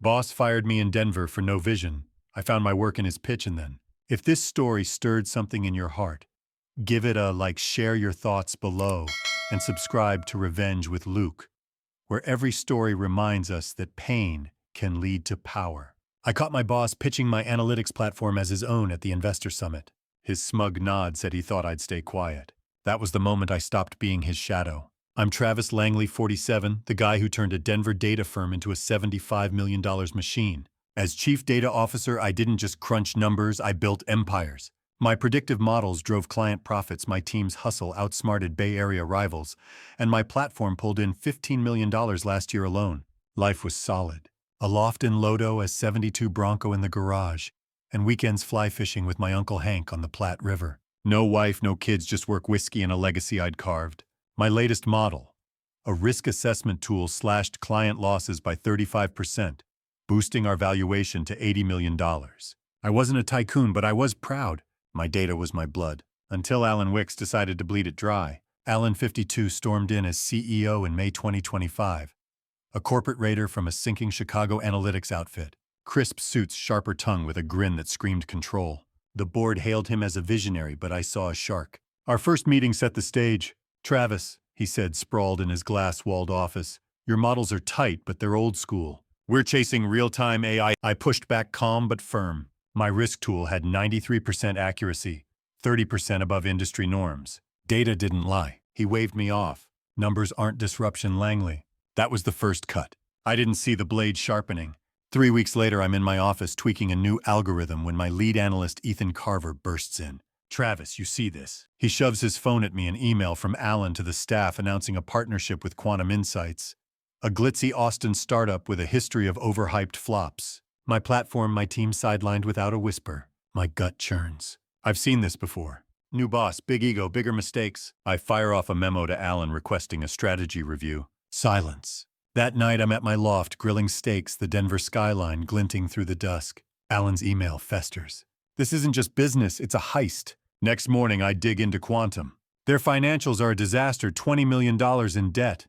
Boss fired me in Denver for no vision. I found my work in his pitch and then. If this story stirred something in your heart, give it a like, share your thoughts below, and subscribe to Revenge with Luke, where every story reminds us that pain can lead to power. I caught my boss pitching my analytics platform as his own at the investor summit. His smug nod said he thought I'd stay quiet. That was the moment I stopped being his shadow. I'm Travis Langley, 47, the guy who turned a Denver data firm into a $75 million machine. As chief data officer, I didn't just crunch numbers, I built empires. My predictive models drove client profits, my team's hustle outsmarted Bay Area rivals, and my platform pulled in $15 million last year alone. Life was solid. A loft in Lodo, a 72 Bronco in the garage, and weekends fly fishing with my Uncle Hank on the Platte River. No wife, no kids, just work, whiskey, and a legacy I'd carved. My latest model, a risk assessment tool, slashed client losses by 35%, boosting our valuation to $80 million. I wasn't a tycoon, but I was proud. My data was my blood. Until Alan Wicks decided to bleed it dry. Alan, 52, stormed in as CEO in May 2025. A corporate raider from a sinking Chicago analytics outfit. Crisp suits, sharper tongue with a grin that screamed control. The board hailed him as a visionary, but I saw a shark. Our first meeting set the stage. "Travis," he said, sprawled in his glass-walled office, "your models are tight, but they're old school. We're chasing real-time AI." I pushed back, calm but firm. My risk tool had 93% accuracy, 30% above industry norms. Data didn't lie. He waved me off. "Numbers aren't disruption, Langley." That was the first cut. I didn't see the blade sharpening. 3 weeks later, I'm in my office tweaking a new algorithm when my lead analyst, Ethan Carver, bursts in. "Travis, you see this?" He shoves his phone at me, an email from Alan to the staff announcing a partnership with Quantum Insights, a glitzy Austin startup with a history of overhyped flops. My platform, my team sidelined without a whisper. My gut churns. I've seen this before. New boss, big ego, bigger mistakes. I fire off a memo to Alan requesting a strategy review. Silence. That night, I'm at my loft grilling steaks, the Denver skyline glinting through the dusk. Alan's email festers. This isn't just business, it's a heist. Next morning, I dig into Quantum. Their financials are a disaster, $20 million in debt.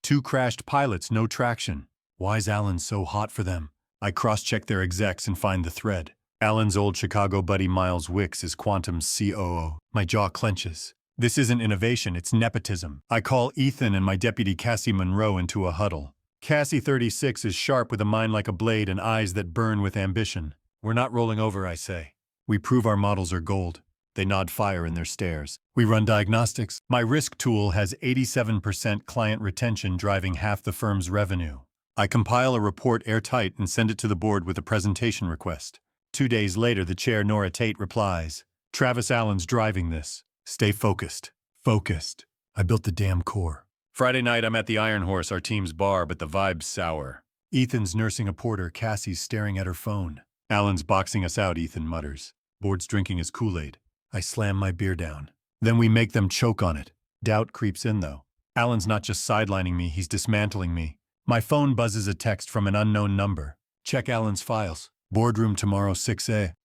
2 crashed pilots, no traction. Why's Alan so hot for them? I cross-check their execs and find the thread. Alan's old Chicago buddy Miles Wicks is Quantum's COO. My jaw clenches. This isn't innovation, it's nepotism. I call Ethan and my deputy Cassie Monroe into a huddle. Cassie, 36, is sharp with a mind like a blade and eyes that burn with ambition. "We're not rolling over," I say. "We prove our models are gold." They nod fire in their stares. "We run diagnostics." My risk tool has 87% client retention, driving half the firm's revenue. I compile a report airtight and send it to the board with a presentation request. 2 days later, the chair, Nora Tate, replies, "Travis Allen's driving this. Stay focused." Focused. I built the damn core. Friday night, I'm at the Iron Horse, our team's bar, but the vibe's sour. Ethan's nursing a porter, Cassie's staring at her phone. "Alan's boxing us out," Ethan mutters. Board's drinking his Kool-Aid. I slam my beer down. Then we make them choke on it. Doubt creeps in, though. Alan's not just sidelining me, he's dismantling me. My phone buzzes a text from an unknown number. "Check Alan's files. Boardroom tomorrow, 6 a."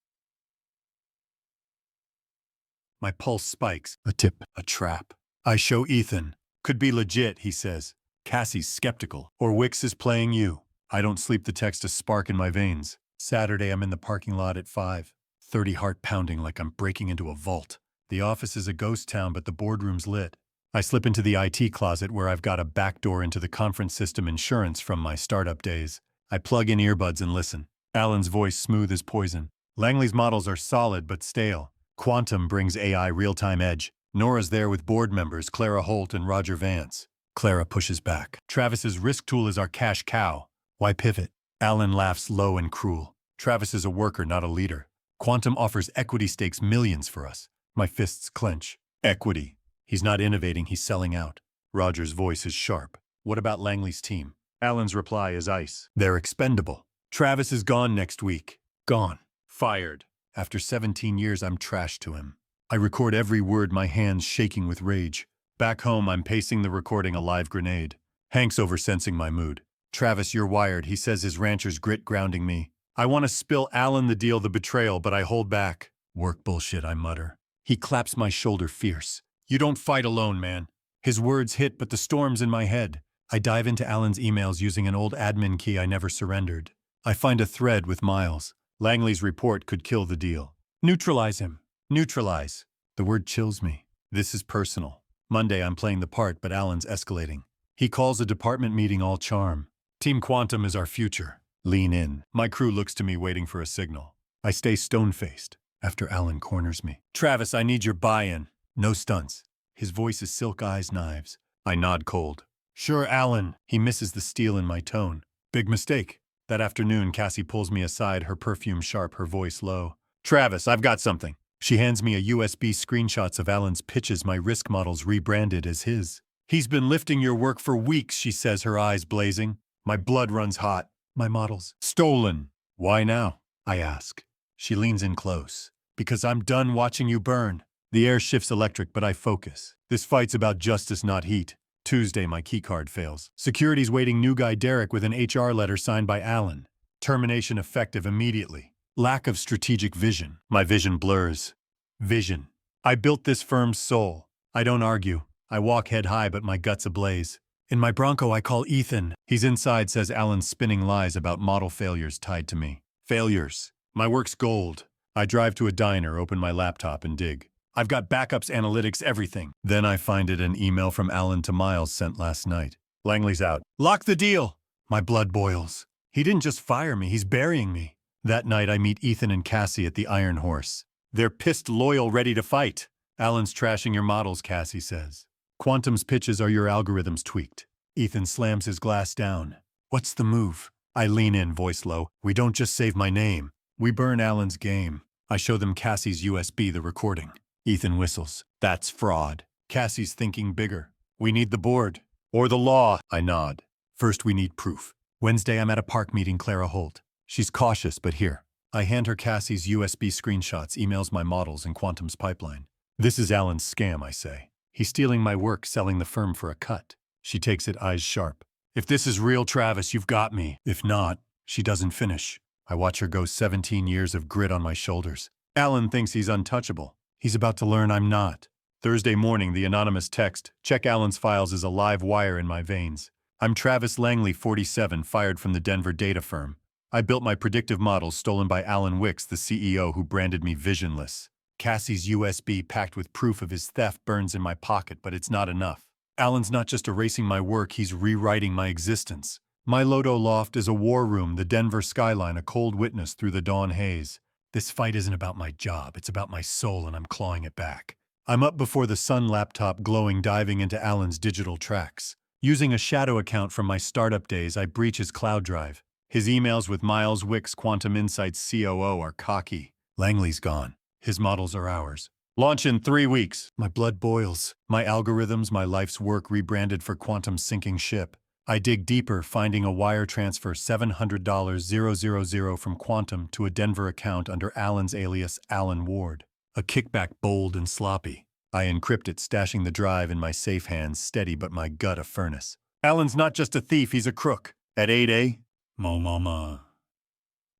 My pulse spikes. A tip. A trap. I show Ethan. "Could be legit," he says. Cassie's skeptical. "Or Wicks is playing you." I don't sleep, the text a spark in my veins. Saturday, I'm in the parking lot at 5:30, heart pounding like I'm breaking into a vault. The office is a ghost town, but the boardroom's lit. I slip into the IT closet where I've got a backdoor into the conference system insurance from my startup days. I plug in earbuds and listen. Alan's voice smooth as poison. "Langley's models are solid but stale. Quantum brings AI real-time edge. Nora's there with board members, Clara Holt and Roger Vance." Clara pushes back. "Travis's risk tool is our cash cow. Why pivot?" Alan laughs low and cruel. "Travis is a worker, not a leader. Quantum offers equity stakes, millions for us." My fists clench. Equity. He's not innovating, he's selling out. Roger's voice is sharp. "What about Langley's team?" Alan's reply is ice. "They're expendable. Travis is gone next week." Gone. Fired. After 17 years, I'm trash to him. I record every word, my hands shaking with rage. Back home, I'm pacing the recording, a live grenade. Hank's oversensing my mood. "Travis, you're wired," he says, his rancher's grit grounding me. I want to spill Alan the deal, the betrayal, but I hold back. "Work bullshit," I mutter. He claps my shoulder fierce. "You don't fight alone, man." His words hit, but the storm's in my head. I dive into Alan's emails using an old admin key I never surrendered. I find a thread with Miles. Langley's report could kill the deal. Neutralize him. Neutralize. The word chills me. This is personal. Monday I'm playing the part, but Alan's escalating. He calls a department meeting all charm. Team Quantum is our future. Lean in. My crew looks to me waiting for a signal. I stay stone-faced after Alan corners me. Travis, I need your buy-in. No stunts. His voice is silk eyes knives. I nod cold. Sure, Alan. He misses the steel in my tone. Big mistake. That afternoon, Cassie pulls me aside, her perfume sharp, her voice low. Travis, I've got something. She hands me a USB screenshots of Alan's pitches, my risk models rebranded as his. He's been lifting your work for weeks, she says, her eyes blazing. My blood runs hot. My models. Stolen. Why now? I ask. She leans in close. Because I'm done watching you burn. The air shifts electric, but I focus. This fight's about justice, not heat. Tuesday, my keycard fails. Security's waiting new guy Derek with an HR letter signed by Alan. Termination effective immediately. Lack of strategic vision. My vision blurs. Vision. I built this firm's soul. I don't argue. I walk head high, but my gut's ablaze. In my Bronco, I call Ethan. He's inside, says Alan's spinning lies about model failures tied to me. Failures. My work's gold. I drive to a diner, open my laptop, and dig. I've got backups, analytics, everything. Then I find it an email from Alan to Miles sent last night. Langley's out. Lock the deal! My blood boils. He didn't just fire me, he's burying me. That night I meet Ethan and Cassie at the Iron Horse. They're pissed loyal, ready to fight. Alan's trashing your models, Cassie says. Quantum's pitches are your algorithms tweaked. Ethan slams his glass down. What's the move? I lean in, voice low. We don't just save my name. We burn Alan's game. I show them Cassie's USB, the recording. Ethan whistles. That's fraud. Cassie's thinking bigger. We need the board. Or the law. I nod. First we need proof. Wednesday I'm at a park meeting Clara Holt. She's cautious, but here. I hand her Cassie's USB screenshots, emails my models, and Quantum's pipeline. This is Alan's scam, I say. He's stealing my work, selling the firm for a cut. She takes it, eyes sharp. If this is real, Travis, you've got me. If not, she doesn't finish. I watch her go, 17 years of grit on my shoulders. Alan thinks he's untouchable. He's about to learn I'm not. Thursday morning, the anonymous text, check Alan's files, is a live wire in my veins. I'm Travis Langley, 47, fired from the Denver data firm. I built my predictive models stolen by Alan Wicks, the CEO who branded me visionless. Cassie's USB packed with proof of his theft burns in my pocket, but it's not enough. Alan's not just erasing my work, he's rewriting my existence. My Lodo loft is a war room, the Denver skyline, a cold witness through the dawn haze. This fight isn't about my job, it's about my soul, and I'm clawing it back. I'm up before the sun, laptop glowing, diving into Alan's digital tracks. Using a shadow account from my startup days, I breach his cloud drive. His emails with Miles Wicks, Quantum Insights COO, are cocky. Langley's gone. His models are ours. Launch in 3 weeks. My blood boils. My algorithms, my life's work rebranded for Quantum's sinking ship. I dig deeper, finding a wire transfer $700,000 from Quantum to a Denver account under Alan's alias Alan Ward. A kickback bold and sloppy. I encrypt it, stashing the drive in my safe hands, steady but my gut a furnace. Alan's not just a thief, he's a crook. At 8 Mama.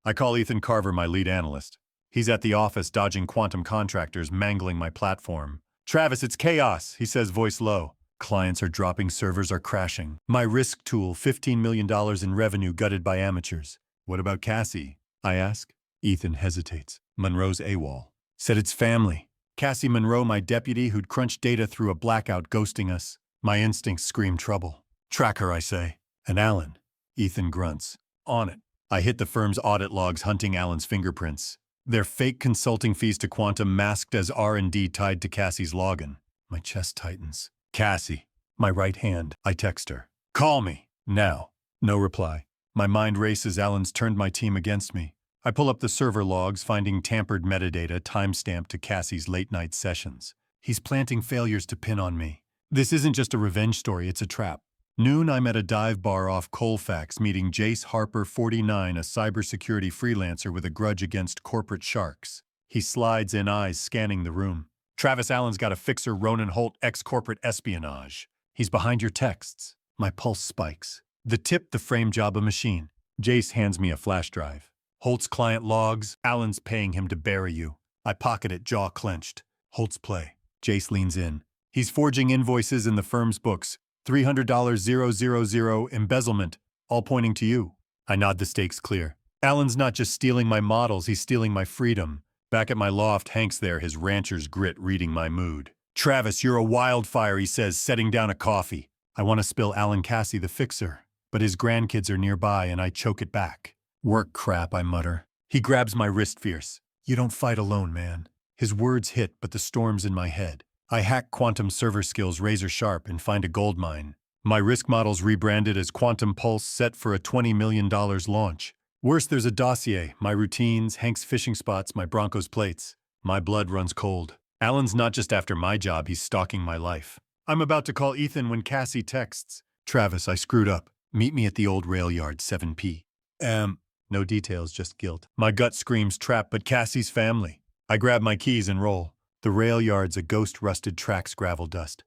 I call Ethan Carver, my lead analyst. He's at the office dodging Quantum contractors, mangling my platform. Travis, it's chaos, he says, voice low. Clients are dropping, servers are crashing. My risk tool, $15 million in revenue gutted by amateurs. What about Cassie? I ask. Ethan hesitates. Monroe's AWOL. Said it's family. Cassie Monroe, my deputy, who'd crunched data through a blackout, ghosting us. My instincts scream trouble. Track her, I say. And Alan. Ethan grunts. On it. I hit the firm's audit logs, hunting Alan's fingerprints. They're fake consulting fees to Quantum, masked as R&D tied to Cassie's login. My chest tightens. Cassie. My right hand. I text her. Call me. Now. No reply. My mind races. Alan's turned my team against me. I pull up the server logs, finding tampered metadata timestamped to Cassie's late-night sessions. He's planting failures to pin on me. This isn't just a revenge story, it's a trap. Noon, I'm at a dive bar off Colfax, meeting Jace Harper, 49, a cybersecurity freelancer with a grudge against corporate sharks. He slides in, eyes scanning the room. Travis, Allen's got a fixer, Ronan Holt, ex-corporate espionage. He's behind your texts. My pulse spikes. The tip, the frame job, a machine. Jace hands me a flash drive. Holt's client logs. Allen's paying him to bury you. I pocket it, jaw clenched. Holt's play. Jace leans in. He's forging invoices in the firm's books. $300,000 embezzlement, all pointing to you. I nod, the stakes clear. Alan's not just stealing my models, he's stealing my freedom. Back at my loft, Hank's there, his rancher's grit reading my mood. Travis, you're a wildfire, he says, setting down a coffee. I want to spill Alan Cassie the fixer, but his grandkids are nearby and I choke it back. Work crap, I mutter. He grabs my wrist fierce. You don't fight alone, man. His words hit, but the storm's in my head. I hack quantum server skills razor sharp and find a gold mine. My risk model's rebranded as Quantum Pulse, set for a $20 million launch. Worse, there's a dossier, my routines, Hank's fishing spots, my Broncos plates. My blood runs cold. Alan's not just after my job, he's stalking my life. I'm about to call Ethan when Cassie texts. Travis, I screwed up. Meet me at the old rail yard, 7 p. No details, just guilt. My gut screams trap, but Cassie's family. I grab my keys and roll. The rail yard's a ghost-rusted tracks gravel dust.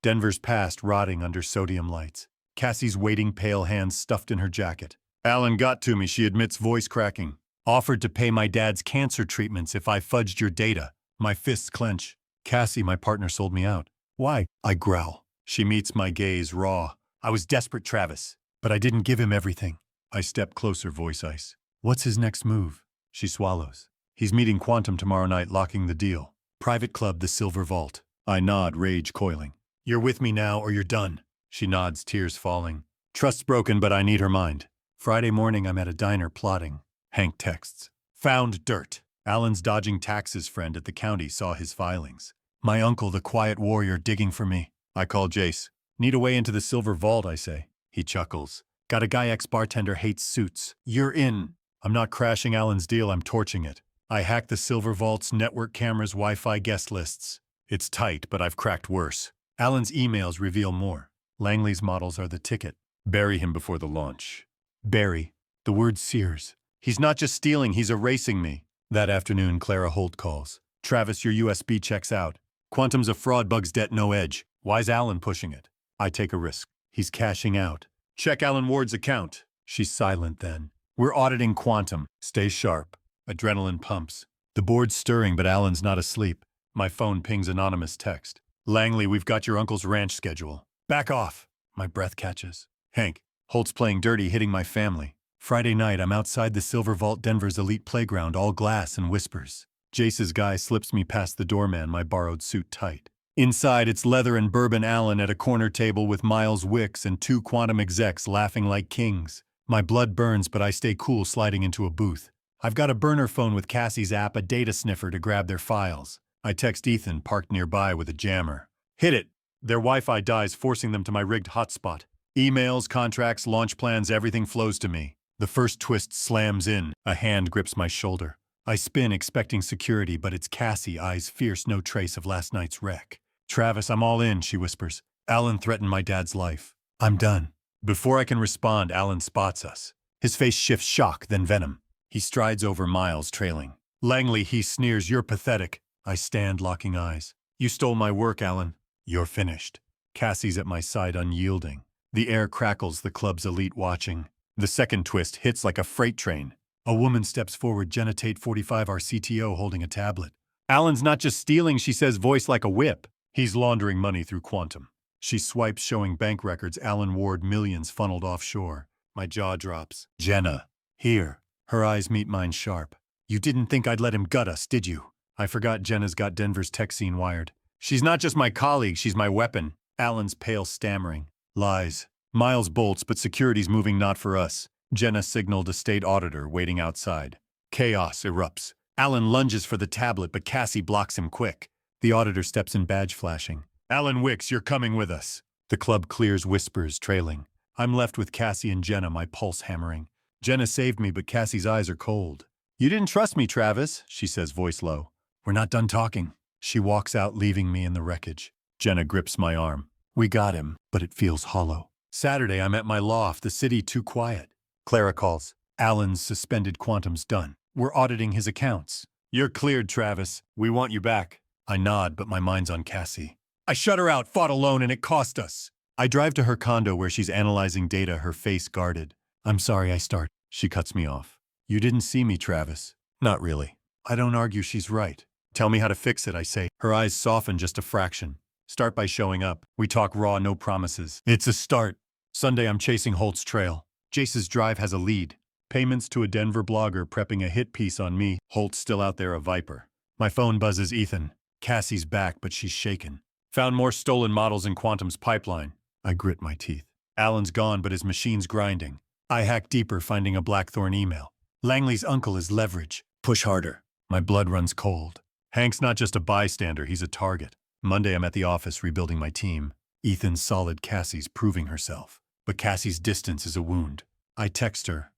Denver's past rotting under sodium lights. Cassie's waiting, pale hands stuffed in her jacket. Alan got to me, she admits, voice cracking. Offered to pay my dad's cancer treatments if I fudged your data. My fists clench. Cassie, my partner, sold me out. Why? I growl. She meets my gaze raw. I was desperate, Travis, but I didn't give him everything. I step closer, voice ice. What's his next move? She swallows. He's meeting Quantum tomorrow night, locking the deal. Private club, the Silver Vault. I nod, rage coiling. You're with me now or you're done. She nods, tears falling. Trust's broken, but I need her mind. Friday morning, I'm at a diner plotting. Hank texts. Found dirt. Alan's dodging taxes friend at the county saw his filings. My uncle, the quiet warrior, digging for me. I call Jace. Need a way into the Silver Vault, I say. He chuckles. Got a guy ex-bartender hates suits. You're in. I'm not crashing Alan's deal, I'm torching it. I hack the Silver Vault's network cameras, Wi-Fi guest lists. It's tight, but I've cracked worse. Alan's emails reveal more. Langley's models are the ticket. Bury him before the launch. Bury. The word sears. He's not just stealing, he's erasing me. That afternoon, Clara Holt calls. Travis, your USB checks out. Quantum's a fraud, bugs debt, no edge. Why's Alan pushing it? I take a risk. He's cashing out. Check Alan Ward's account. She's silent then. We're auditing Quantum. Stay sharp. Adrenaline pumps. The board's stirring, but Alan's not asleep. My phone pings anonymous text. Langley, we've got your uncle's ranch schedule. Back off. My breath catches. Hank. Holt's playing dirty, hitting my family. Friday night, I'm outside the Silver Vault, Denver's elite playground, all glass and whispers. Jace's guy slips me past the doorman, my borrowed suit tight. Inside, it's leather and bourbon Allen at a corner table with Miles, Wicks, and 2 quantum execs laughing like kings. My blood burns, but I stay cool, sliding into a booth. I've got a burner phone with Cassie's app, a data sniffer to grab their files. I text Ethan, parked nearby with a jammer. Hit it! Their Wi-Fi dies, forcing them to my rigged hotspot. Emails, contracts, launch plans, everything flows to me. The first twist slams in. A hand grips my shoulder. I spin, expecting security, but it's Cassie, eyes fierce, no trace of last night's wreck. Travis, I'm all in, she whispers. Alan threatened my dad's life. I'm done. Before I can respond, Alan spots us. His face shifts shock, then venom. He strides over, Miles trailing. Langley, he sneers, you're pathetic. I stand, locking eyes. You stole my work, Alan. You're finished. Cassie's at my side, unyielding. The air crackles, the club's elite watching. The second twist hits like a freight train. A woman steps forward, Jenna Tate, 45, our CTO, holding a tablet. Alan's not just stealing, she says, voice like a whip. He's laundering money through Quantum. She swipes, showing bank records, Alan Ward, millions funneled offshore. My jaw drops. Jenna. Here. Her eyes meet mine sharp. You didn't think I'd let him gut us, did you? I forgot Jenna's got Denver's tech scene wired. She's not just my colleague, she's my weapon. Alan's pale, stammering. Lies. Miles bolts, but security's moving, not for us. Jenna signaled a state auditor waiting outside. Chaos erupts. Alan lunges for the tablet, but Cassie blocks him quick. The auditor steps in, badge flashing. Alan Wicks, you're coming with us. The club clears, whispers trailing. I'm left with Cassie and Jenna, my pulse hammering. Jenna saved me, but Cassie's eyes are cold. You didn't trust me, Travis, she says, voice low. We're not done talking. She walks out, leaving me in the wreckage. Jenna grips my arm. We got him, but it feels hollow. Saturday, I'm at my loft, the city too quiet. Clara calls. Alan's suspended Quantum's done. We're auditing his accounts. You're cleared, Travis. We want you back. I nod, but my mind's on Cassie. I shut her out, fought alone, and it cost us. I drive to her condo where she's analyzing data, her face guarded. I'm sorry, I start. She cuts me off. You didn't see me, Travis. Not really. I don't argue, she's right. Tell me how to fix it, I say. Her eyes soften just a fraction. Start by showing up. We talk raw, no promises. It's a start. Sunday, I'm chasing Holt's trail. Jace's drive has a lead. Payments to a Denver blogger prepping a hit piece on me. Holt's still out there, a viper. My phone buzzes Ethan. Cassie's back, but she's shaken. Found more stolen models in Quantum's pipeline. I grit my teeth. Alan's gone, but his machine's grinding. I hack deeper, finding a Blackthorn email. Langley's uncle is leverage. Push harder. My blood runs cold. Hank's not just a bystander, he's a target. Monday I'm at the office rebuilding my team. Ethan's solid, Cassie's proving herself. But Cassie's distance is a wound. I text her.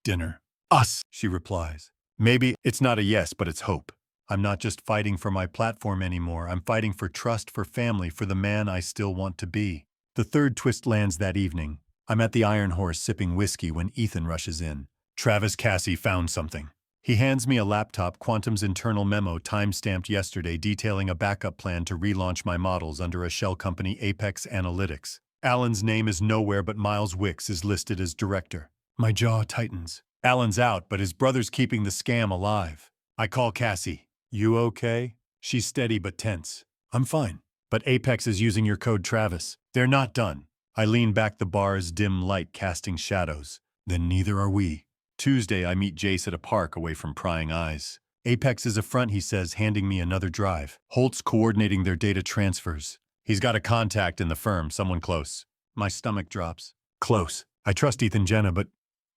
Dinner. Us, she replies. Maybe it's not a yes, but it's hope. I'm not just fighting for my platform anymore. I'm fighting for trust, for family, for the man I still want to be. The third twist lands that evening. I'm at the Iron Horse sipping whiskey when Ethan rushes in. Travis, Cassie found something. He hands me a laptop, Quantum's internal memo time-stamped yesterday detailing a backup plan to relaunch my models under a shell company, Apex Analytics. Alan's name is nowhere, but Miles Wicks is listed as director. My jaw tightens. Alan's out, but his brother's keeping the scam alive. I call Cassie. You okay? She's steady but tense. I'm fine. But Apex is using your code, Travis. They're not done. I lean back, the bar's dim light casting shadows. Then neither are we. Tuesday, I meet Jace at a park away from prying eyes. Apex is a front, he says, handing me another drive. Holt's coordinating their data transfers. He's got a contact in the firm, someone close. My stomach drops. Close. I trust Ethan, Jenna, but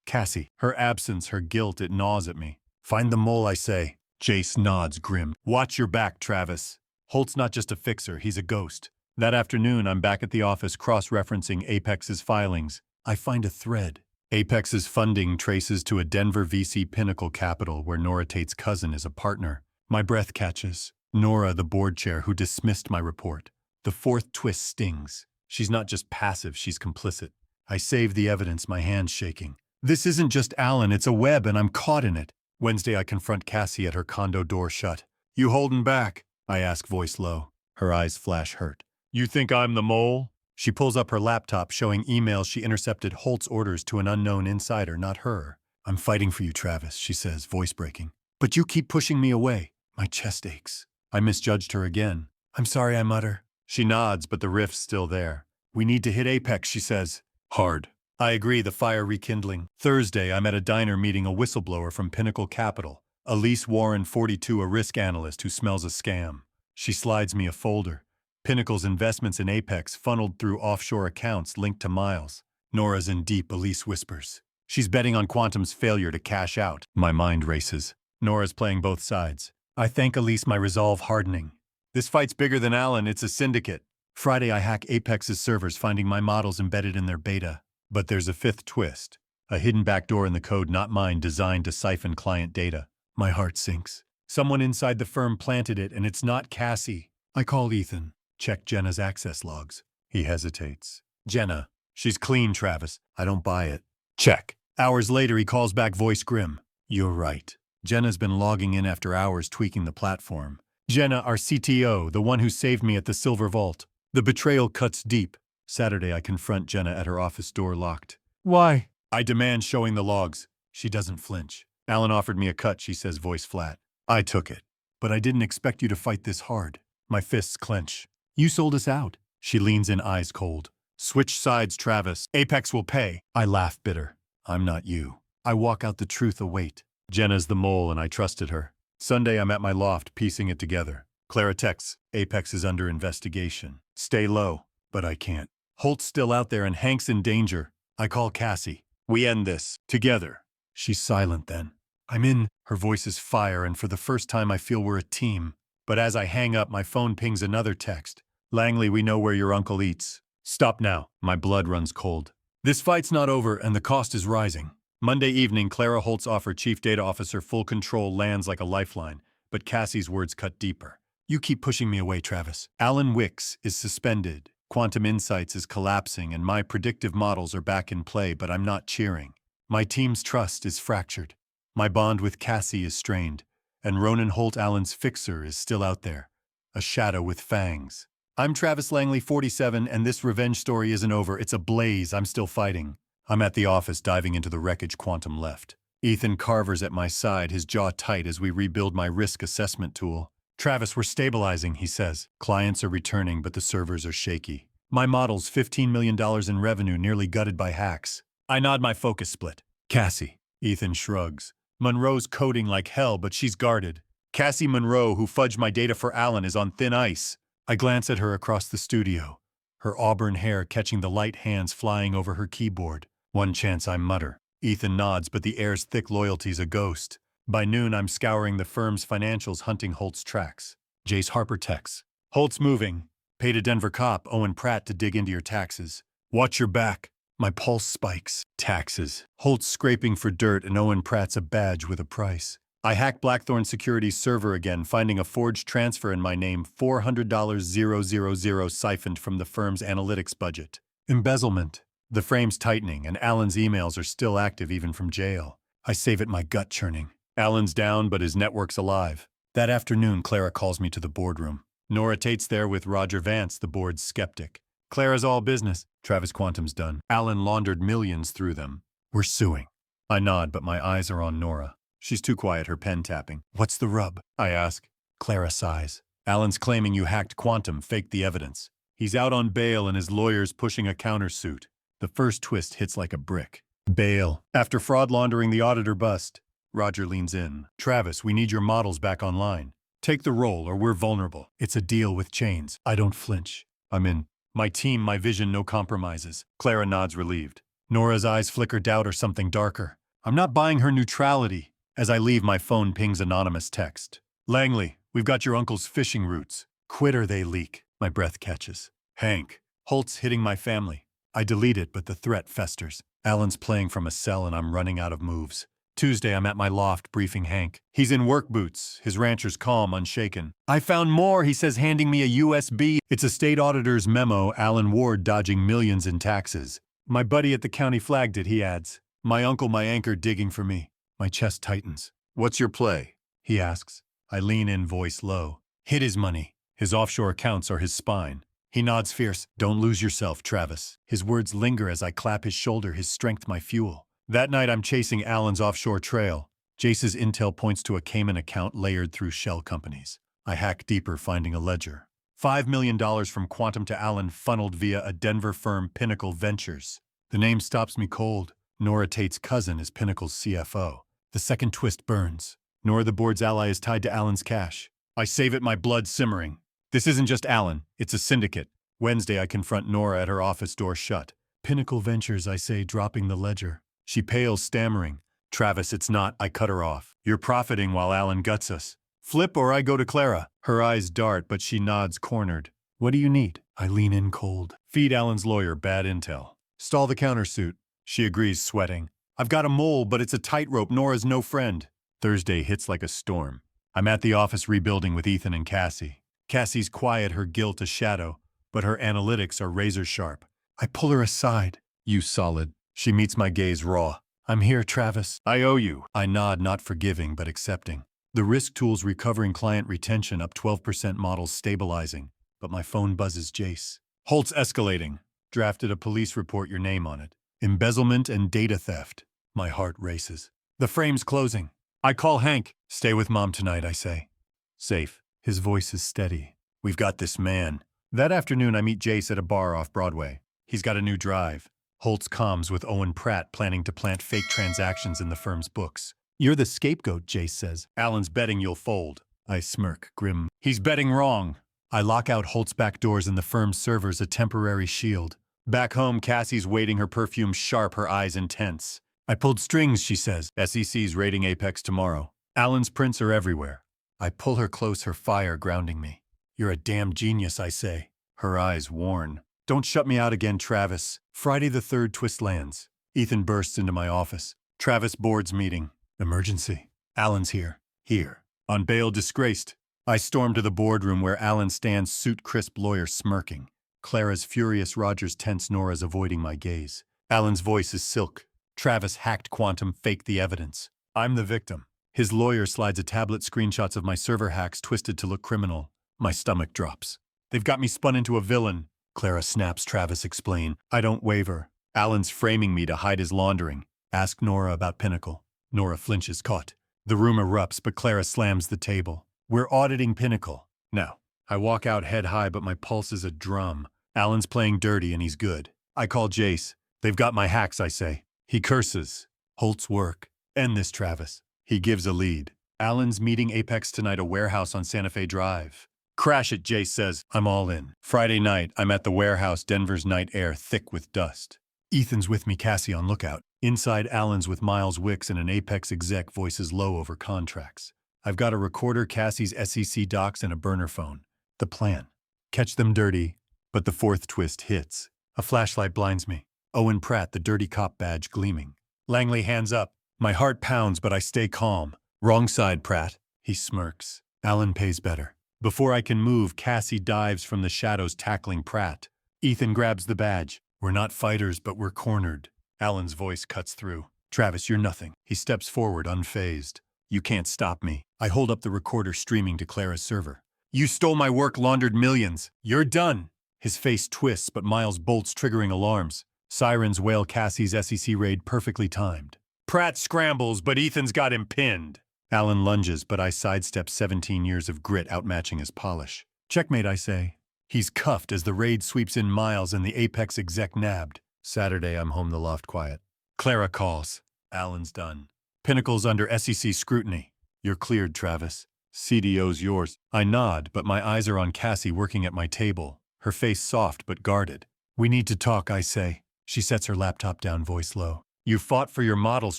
Cassie, her absence, her guilt, it gnaws at me. Find the mole, I say. Jace nods grim. Watch your back, Travis. Holt's not just a fixer, he's a ghost. That afternoon, I'm back at the office cross-referencing Apex's filings. I find a thread. Apex's funding traces to a Denver VC Pinnacle Capital where Nora Tate's cousin is a partner. My breath catches. Nora, the board chair who dismissed my report. The fourth twist stings. She's not just passive, she's complicit. I save the evidence, my hands shaking. This isn't just Alan, it's a web and I'm caught in it. Wednesday, I confront Cassie at her condo door shut. You holding back? I ask, voice low. Her eyes flash hurt. You think I'm the mole? She pulls up her laptop, showing emails she intercepted Holt's orders to an unknown insider, not her. I'm fighting for you, Travis, she says, voice breaking. But you keep pushing me away. My chest aches. I misjudged her again. I'm sorry, I mutter. She nods, but the rift's still there. We need to hit Apex, she says. Hard. I agree, the fire rekindling. Thursday, I'm at a diner meeting a whistleblower from Pinnacle Capital. Elise Warren, 42, a risk analyst who smells a scam. She slides me a folder. Pinnacle's investments in Apex funneled through offshore accounts linked to Miles. Nora's in deep, Elise whispers. She's betting on Quantum's failure to cash out. My mind races. Nora's playing both sides. I thank Elise, my resolve hardening. This fight's bigger than Alan, it's a syndicate. Friday, I hack Apex's servers, finding my models embedded in their beta. But there's a fifth twist. A hidden backdoor in the code, not mine, designed to siphon client data. My heart sinks. Someone inside the firm planted it, and it's not Cassie. I call Ethan. Check Jenna's access logs. He hesitates. Jenna. She's clean, Travis. I don't buy it. Check. Hours later, he calls back, voice grim. You're right. Jenna's been logging in after hours, tweaking the platform. Jenna, our CTO, the one who saved me at the Silver Vault. The betrayal cuts deep. Saturday, I confront Jenna at her office door locked. Why? I demand showing the logs. She doesn't flinch. Alan offered me a cut, she says, voice flat. I took it. But I didn't expect you to fight this hard. My fists clench. You sold us out. She leans in, eyes cold. Switch sides, Travis. Apex will pay. I laugh bitter. I'm not you. I walk out, the truth await. Jenna's the mole and I trusted her. Sunday, I'm at my loft, piecing it together. Clara texts, Apex is under investigation. Stay low. But I can't. Holt's still out there and Hank's in danger. I call Cassie. We end this. Together. She's silent then. I'm in. Her voice is fire, and for the first time I feel we're a team. But as I hang up, my phone pings another text. Langley, we know where your uncle eats. Stop now. My blood runs cold. This fight's not over, and the cost is rising. Monday evening, Clara Holt's offer, Chief Data Officer, full control, lands like a lifeline. But Cassie's words cut deeper. You keep pushing me away, Travis. Alan Wicks is suspended. Quantum Insights is collapsing, and my predictive models are back in play, but I'm not cheering. My team's trust is fractured. My bond with Cassie is strained, and Ronan Holt, Alan's fixer, is still out there, a shadow with fangs. I'm Travis Langley, 47, and this revenge story isn't over. It's a blaze. I'm still fighting. I'm at the office, diving into the wreckage Quantum left. Ethan Carver's at my side, his jaw tight as we rebuild my risk assessment tool. Travis, we're stabilizing, he says. Clients are returning, but the servers are shaky. My model's $15 million in revenue, nearly gutted by hacks. I nod, my focus split. Cassie. Ethan shrugs. Monroe's coding like hell, but she's guarded. Cassie Monroe, who fudged my data for Alan, is on thin ice. I glance at her across the studio, her auburn hair catching the light hands flying over her keyboard. One chance I mutter. Ethan nods, but the air's thick loyalty's a ghost. By noon, I'm scouring the firm's financials hunting Holt's tracks. Jace Harper texts. Holt's moving. Paid a Denver cop, Owen Pratt, to dig into your taxes. Watch your back. My pulse spikes. Taxes. Holt's scraping for dirt and Owen Pratt's a badge with a price. I hack Blackthorn Security's server again, finding a forged transfer in my name, $400,000 siphoned from the firm's analytics budget. Embezzlement. The frame's tightening, and Alan's emails are still active even from jail. I save it, my gut churning. Alan's down, but his network's alive. That afternoon, Clara calls me to the boardroom. Nora Tate's there with Roger Vance, the board's skeptic. Clara's all business. Travis Quantum's done. Alan laundered millions through them. We're suing. I nod, but my eyes are on Nora. She's too quiet, her pen tapping. What's the rub? I ask. Clara sighs. Alan's claiming you hacked Quantum, faked the evidence. He's out on bail and his lawyer's pushing a countersuit. The first twist hits like a brick. Bail. After fraud laundering the auditor bust. Roger leans in. Travis, we need your models back online. Take the role or we're vulnerable. It's a deal with chains. I don't flinch. I'm in. My team, my vision, no compromises. Clara nods relieved. Nora's eyes flicker doubt or something darker. I'm not buying her neutrality. As I leave, my phone pings anonymous text. Langley, we've got your uncle's fishing routes. Quit or they leak. My breath catches. Hank. Holt's hitting my family. I delete it, but the threat festers. Alan's playing from a cell and I'm running out of moves. Tuesday, I'm at my loft briefing Hank. He's in work boots, his rancher's calm, unshaken. I found more, he says, handing me a USB. It's a state auditor's memo, Alan Ward dodging millions in taxes. My buddy at the county flagged it, he adds. My uncle, my anchor, digging for me. My chest tightens. What's your play? He asks. I lean in, voice low. Hid his money. His offshore accounts are his spine. He nods fierce. Don't lose yourself, Travis. His words linger as I clap his shoulder, his strength my fuel. That night I'm chasing Alan's offshore trail. Jace's intel points to a Cayman account layered through shell companies. I hack deeper, finding a ledger. $5 million from Quantum to Alan funneled via a Denver firm, Pinnacle Ventures. The name stops me cold. Nora Tate's cousin is Pinnacle's CFO. The second twist burns. Nora, the board's ally, is tied to Alan's cash. I save it, my blood simmering. This isn't just Alan, it's a syndicate. Wednesday I confront Nora at her office door shut. Pinnacle Ventures, I say, dropping the ledger. She pales, stammering. Travis, it's not. I cut her off. You're profiting while Alan guts us. Flip or I go to Clara. Her eyes dart, but she nods cornered. What do you need? I lean in cold. Feed Alan's lawyer bad intel. Stall the countersuit. She agrees, sweating. I've got a mole, but it's a tightrope. Nora's no friend. Thursday hits like a storm. I'm at the office rebuilding with Ethan and Cassie. Cassie's quiet, her guilt a shadow, but her analytics are razor sharp. I pull her aside. You solid. She meets my gaze raw. I'm here, Travis. I owe you. I nod, not forgiving, but accepting. The risk tool's recovering client retention up 12%, models stabilizing. But my phone buzzes Jace. Holt's escalating. Drafted a police report, your name on it. Embezzlement and data theft. My heart races. The frame's closing. I call Hank. Stay with Mom tonight, I say. Safe. His voice is steady. We've got this man. That afternoon I meet Jace at a bar off Broadway. He's got a new drive. Holtz comms with Owen Pratt planning to plant fake transactions in the firm's books. You're the scapegoat, Jace says. Alan's betting you'll fold. I smirk, grim. He's betting wrong. I lock out Holt's back doors and the firm's servers, a temporary shield. Back home, Cassie's waiting, her perfume sharp, her eyes intense. I pulled strings, she says. SEC's raiding Apex tomorrow. Alan's prints are everywhere. I pull her close, her fire grounding me. You're a damn genius, I say. Her eyes worn. Don't shut me out again, Travis. Friday the 3rd twist lands. Ethan bursts into my office. Travis board's meeting. Emergency. Alan's here. Here. On bail, disgraced. I storm to the boardroom where Alan stands, suit crisp lawyer smirking. Clara's furious, Roger's tense, Nora's avoiding my gaze. Alan's voice is silk. Travis hacked Quantum, faked the evidence. I'm the victim. His lawyer slides a tablet, screenshots of my server hacks twisted to look criminal. My stomach drops. They've got me spun into a villain. Clara snaps, Travis explain. I don't waver. Alan's framing me to hide his laundering. Ask Nora about Pinnacle. Nora flinches, caught. The room erupts, but Clara slams the table. We're auditing Pinnacle. Now. I walk out head high, but my pulse is a drum. Alan's playing dirty and he's good. I call Jace. They've got my hacks, I say. He curses. Holt's work. End this, Travis. He gives a lead. Alan's meeting Apex tonight, a warehouse on Santa Fe Drive. Crash it, Jace says. I'm all in. Friday night, I'm at the warehouse, Denver's night air thick with dust. Ethan's with me, Cassie on lookout. Inside, Alan's with Miles, Wicks, and an Apex exec, voices low over contracts. I've got a recorder, Cassie's SEC docs, and a burner phone. The plan. Catch them dirty. But the fourth twist hits. A flashlight blinds me. Owen Pratt, the dirty cop badge gleaming. Langley hands up. My heart pounds, but I stay calm. Wrong side, Pratt. He smirks. Alan pays better. Before I can move, Cassie dives from the shadows, tackling Pratt. Ethan grabs the badge. We're not fighters, but we're cornered. Alan's voice cuts through. Travis, you're nothing. He steps forward, unfazed. You can't stop me. I hold up the recorder, streaming to Clara's server. You stole my work, laundered millions. You're done. His face twists, but Miles bolts, triggering alarms. Sirens wail, Cassie's SEC raid perfectly timed. Pratt scrambles, but Ethan's got him pinned. Alan lunges, but I sidestep, 17 years of grit outmatching his polish. Checkmate, I say. He's cuffed as the raid sweeps in Miles and the Apex exec nabbed. Saturday, I'm home, the loft quiet. Clara calls. Alan's done. Pinnacle's under SEC scrutiny. You're cleared, Travis. CDO's yours. I nod, but my eyes are on Cassie working at my table, her face soft but guarded. We need to talk, I say. She sets her laptop down, voice low. You fought for your models,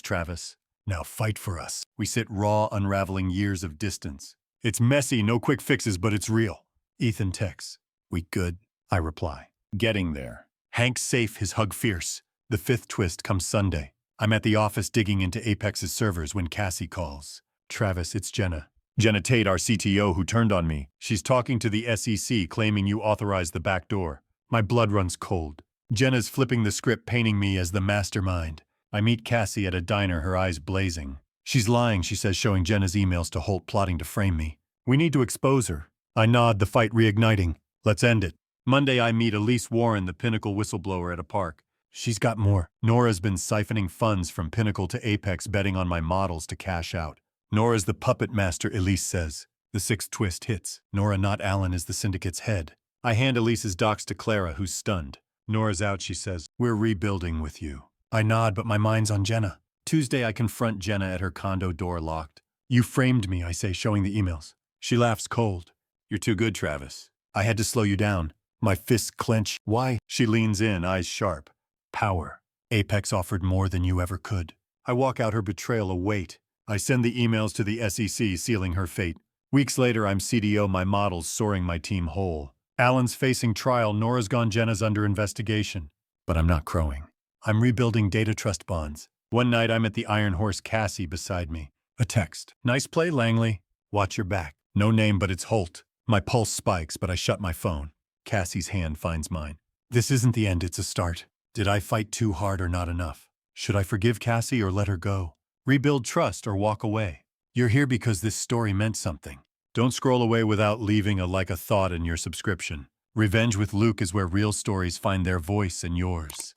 Travis. Now fight for us. We sit raw, unraveling years of distance. It's messy, no quick fixes, but it's real. Ethan texts. We good? I reply. Getting there. Hank's safe, his hug fierce. The fifth twist comes Sunday. I'm at the office digging into Apex's servers when Cassie calls. Travis, it's Jenna. Jenna Tate, our CTO, who turned on me. She's talking to the SEC, claiming you authorized the back door. My blood runs cold. Jenna's flipping the script, painting me as the mastermind. I meet Cassie at a diner, her eyes blazing. She's lying, she says, showing Jenna's emails to Holt, plotting to frame me. We need to expose her. I nod, the fight reigniting. Let's end it. Monday, I meet Elise Warren, the Pinnacle whistleblower, at a park. She's got more. Nora's been siphoning funds from Pinnacle to Apex, betting on my models to cash out. Nora's the puppet master, Elise says. The sixth twist hits. Nora, not Alan, is the syndicate's head. I hand Elise's docs to Clara, who's stunned. Nora's out, she says. We're rebuilding with you. I nod, but my mind's on Jenna. Tuesday, I confront Jenna at her condo, door locked. You framed me, I say, showing the emails. She laughs cold. You're too good, Travis. I had to slow you down. My fists clench. Why? She leans in, eyes sharp. Power. Apex offered more than you ever could. I walk out, her betrayal a weight. I send the emails to the SEC, sealing her fate. Weeks later, I'm CDO, my models soaring, my team whole. Alan's facing trial, Nora's gone, Jenna's under investigation. But I'm not crowing. I'm rebuilding data trust bonds. One night, I'm at the Iron Horse, Cassie beside me. A text. Nice play, Langley. Watch your back. No name, but it's Holt. My pulse spikes, but I shut my phone. Cassie's hand finds mine. This isn't the end, it's a start. Did I fight too hard or not enough? Should I forgive Cassie or let her go? Rebuild trust or walk away? You're here because this story meant something. Don't scroll away without leaving a like, a thought in your subscription. Revenge with Luke is where real stories find their voice, and yours.